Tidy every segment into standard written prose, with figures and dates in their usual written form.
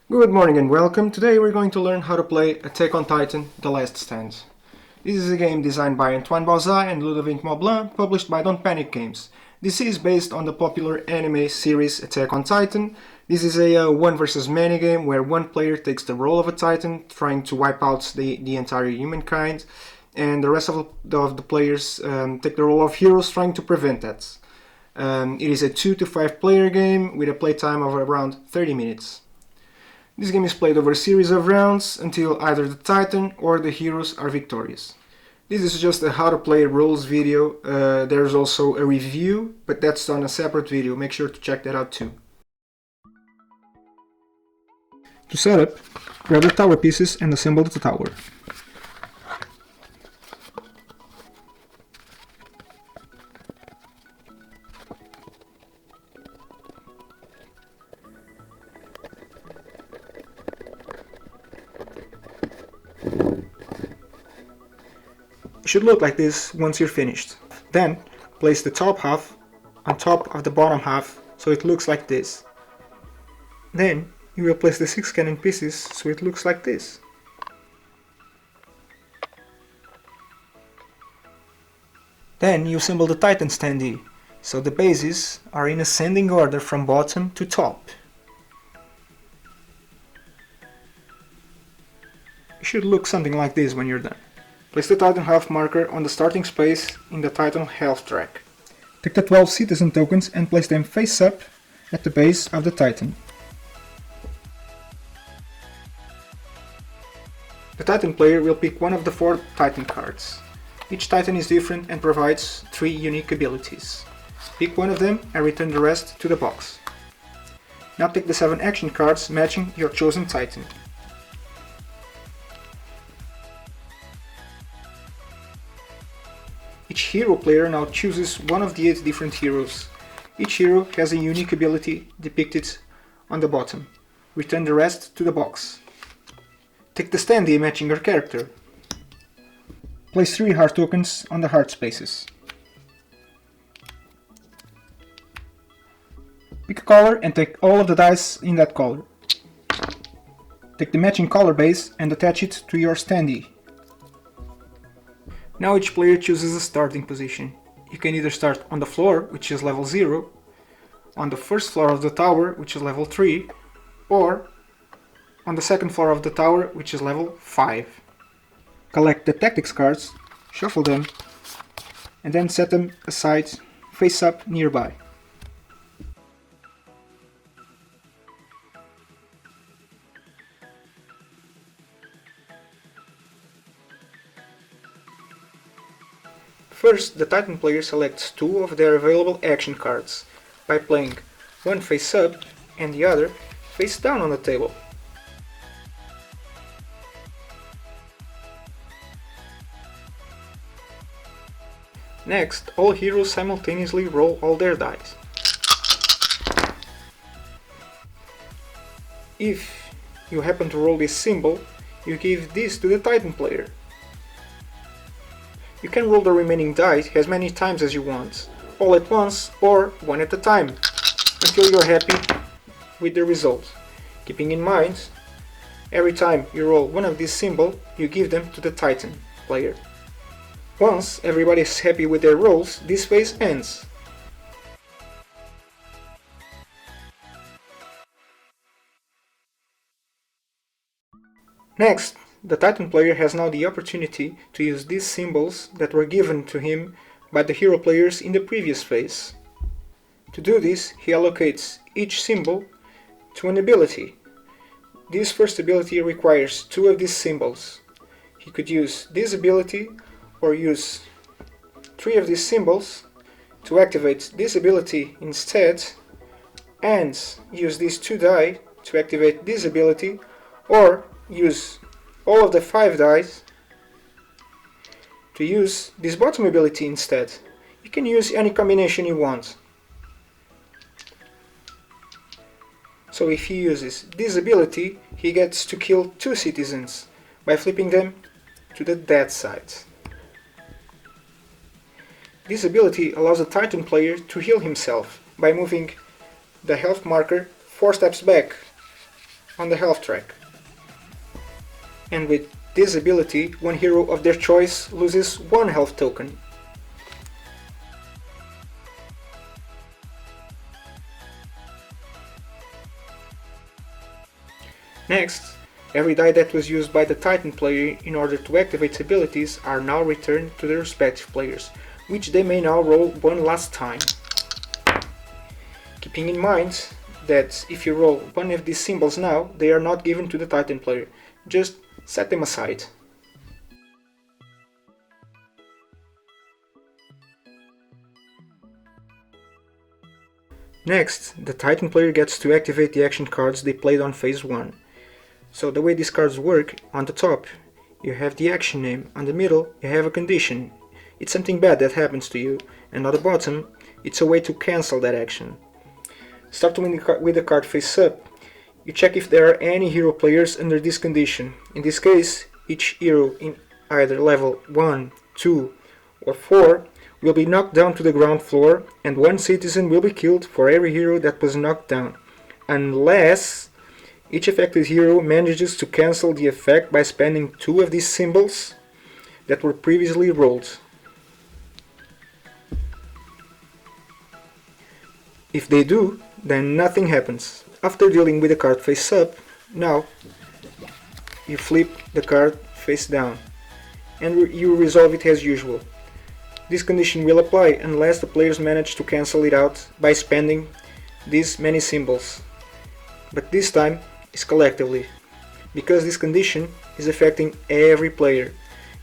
Good morning and welcome. Today we're going to learn how to play Attack on Titan: The Last Stand. This is a game designed by Antoine Bauzat and Ludovic Moblin, published by Don't Panic Games. This is based on the popular anime series Attack on Titan. This is a one versus many game where one player takes the role of a Titan, trying to wipe out the entire humankind, and the rest of the players take the role of heroes, trying to prevent that. It is a 2 to 5 player game with a playtime of around 30 minutes. This game is played over a series of rounds until either the Titan or the heroes are victorious. This is just a how to play rules video. There's also a review, but that's on a separate video. Make sure to check that out too. To set up, grab the tower pieces and assemble the tower. It should look like this once you're finished. Then, place the top half on top of the bottom half so it looks like this. Then, you will place the 6 cannon pieces so it looks like this. Then you assemble the Titan standee, so the bases are in ascending order from bottom to top. It should look something like this when you're done. Place the Titan health marker on the starting space in the Titan health track. Take the 12 citizen tokens and place them face up at the base of the Titan. The Titan player will pick one of the 4 Titan cards. Each Titan is different and provides 3 unique abilities. Pick one of them and return the rest to the box. Now take the 7 action cards matching your chosen Titan. Each hero player now chooses one of the 8 different heroes. Each hero has a unique ability depicted on the bottom. Return the rest to the box. Take the standee matching your character. Place 3 heart tokens on the heart spaces. Pick a color and take all of the dice in that color. Take the matching color base and attach it to your standee. Now each player chooses a starting position. You can either start on the floor, which is level 0, on the first floor of the tower, which is level 3, or on the second floor of the tower, which is level 5. Collect the tactics cards, shuffle them, and then set them aside face up nearby. First, the Titan player selects 2 of their available action cards by playing one face up and the other face down on the table. Next, all heroes simultaneously roll all their dice. If you happen to roll this symbol, you give this to the Titan player. You can roll the remaining dice as many times as you want, all at once or one at a time, until you're happy with the result. Keeping in mind, every time you roll one of these symbols, you give them to the Titan player. Once everybody is happy with their rolls, this phase ends. Next, the Titan player has now the opportunity to use these symbols that were given to him by the hero players in the previous phase. To do this, he allocates each symbol to an ability. This first ability requires 2 of these symbols. He could use this ability or use 3 of these symbols to activate this ability instead, and use these 2 die to activate this ability, or use all of the 5 dice to use this bottom ability instead. You can use any combination you want. So if he uses this ability, he gets to kill 2 citizens by flipping them to the dead side. This ability allows a Titan player to heal himself by moving the health marker 4 steps back. on the health track. And with this ability, one hero of their choice loses one health token. Next, every die that was used by the Titan player in order to activate abilities are now returned to their respective players, which they may now roll one last time. Keeping in mind that if you roll one of these symbols now, they are not given to the Titan player, just set them aside. Next, the Titan player gets to activate the action cards they played on phase 1. So the way these cards work, on the top you have the action name, on the middle you have a condition, it's something bad that happens to you, and on the bottom it's a way to cancel that action. Starting with the card face up, you check if there are any hero players under this condition. In this case, each hero in either level 1, 2 or 4 will be knocked down to the ground floor, and one citizen will be killed for every hero that was knocked down, unless each affected hero manages to cancel the effect by spending 2 of these symbols that were previously rolled. If they do, then nothing happens. After dealing with the card face up, now you flip the card face down and you resolve it as usual. This condition will apply unless the players manage to cancel it out by spending these many symbols, but this time is collectively, because this condition is affecting every player.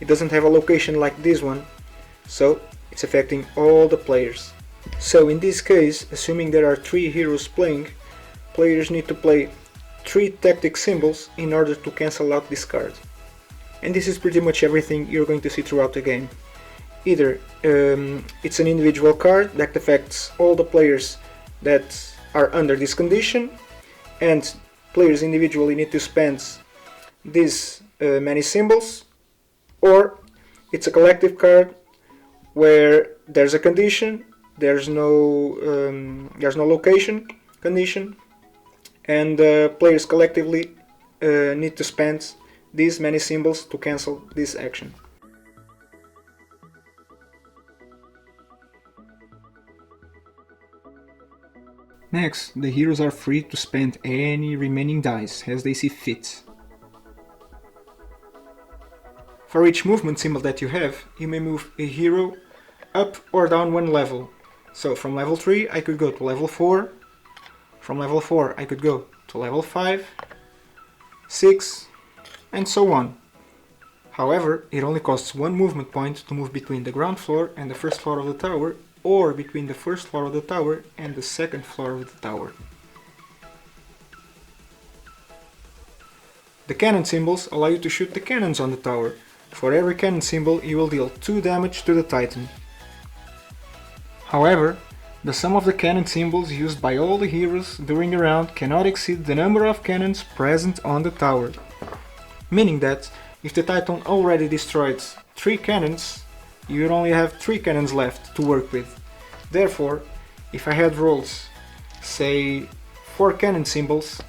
It doesn't have a location like this one, so it's affecting all the players. So in this case, assuming there are 3 heroes playing, players need to play 3 tactic symbols in order to cancel out this card. And this is pretty much everything you're going to see throughout the game. Either it's an individual card that affects all the players that are under this condition, and players individually need to spend these many symbols, or it's a collective card where there's a condition, there's no location condition, and players collectively need to spend these many symbols to cancel this action. Next, the heroes are free to spend any remaining dice as they see fit. For each movement symbol that you have, you may move a hero up or down 1 level. So from level 3 I could go to level 4, from level 4 I could go to level 5, 6, and so on. However, it only costs 1 movement point to move between the ground floor and the first floor of the tower, or between the first floor of the tower and the second floor of the tower. The cannon symbols allow you to shoot the cannons on the tower. For every cannon symbol you will deal 2 damage to the Titan. However, the sum of the cannon symbols used by all the heroes during the round cannot exceed the number of cannons present on the tower. Meaning that if the Titan already destroyed 3 cannons, you would only have 3 cannons left to work with. Therefore, if I had rolled, say, 4 cannon symbols,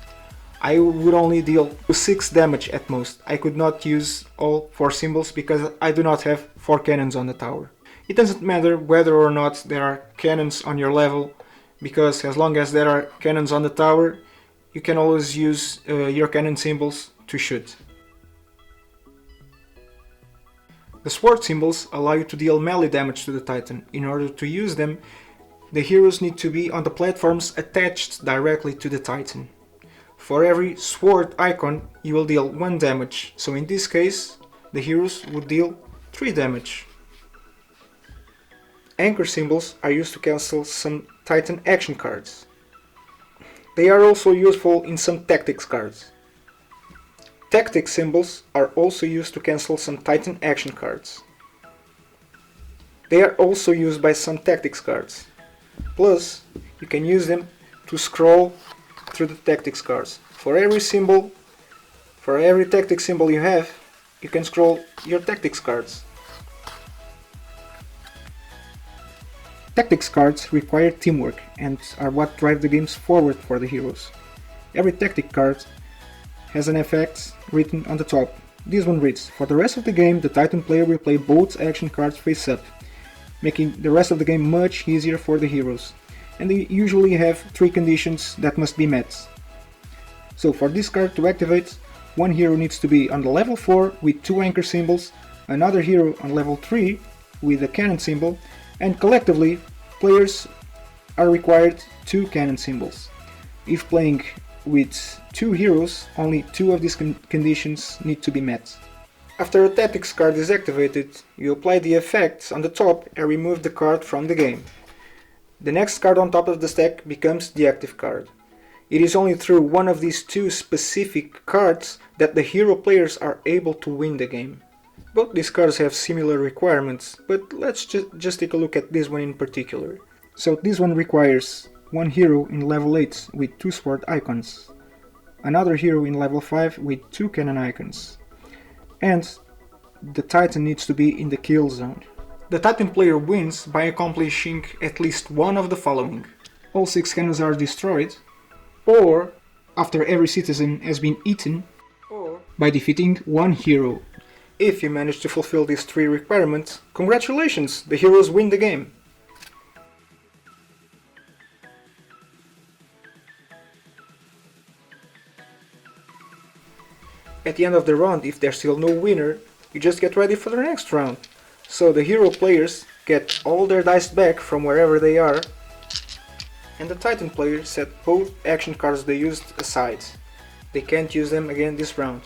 I would only deal 6 damage at most. I could not use all 4 symbols because I do not have 4 cannons on the tower. It doesn't matter whether or not there are cannons on your level, because as long as there are cannons on the tower, you can always use your cannon symbols to shoot. The sword symbols allow you to deal melee damage to the Titan. In order to use them, the heroes need to be on the platforms attached directly to the Titan. For every sword icon you will deal 1 damage, so in this case the heroes would deal 3 damage. Anchor symbols are used to cancel some Titan action cards. They are also useful in some tactics cards. Tactic symbols are also used to cancel some Titan action cards. They are also used by some tactics cards. Plus, you can use them to scroll through the tactics cards. For every tactic symbol you have, you can scroll your tactics cards. Tactics cards require teamwork and are what drive the games forward for the heroes. Every tactic card has an effect written on the top. This one reads, "For the rest of the game, the Titan player will play both action cards face up, making the rest of the game much easier for the heroes." And they usually have 3 conditions that must be met. So for this card to activate, one hero needs to be on the level 4 with 2 anchor symbols, another hero on level 3 with a cannon symbol, and collectively, players are required 2 cannon symbols. If playing with 2 heroes, only 2 of these conditions need to be met. After a Tactics card is activated, you apply the effects on the top and remove the card from the game. The next card on top of the stack becomes the active card. It is only through one of these 2 specific cards that the hero players are able to win the game. Both these cards have similar requirements, but let's just take a look at this one in particular. So this one requires one hero in level 8 with 2 sword icons, another hero in level 5 with 2 cannon icons, and the Titan needs to be in the kill zone. The Titan player wins by accomplishing at least one of the following: all 6 cannons are destroyed, or after every citizen has been eaten, or by defeating one hero. If you manage to fulfill these 3 requirements, congratulations, the heroes win the game. At the end of the round, if there's still no winner, you just get ready for the next round. So the hero players get all their dice back from wherever they are, and the Titan players set both action cards they used aside. They can't use them again this round,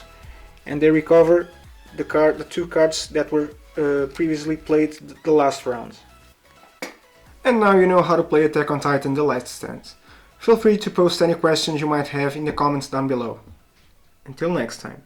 and they recover the 2 cards that were previously played the last round. And now you know how to play Attack on Titan: The Last Stand. Feel free to post any questions you might have in the comments down below. Until next time.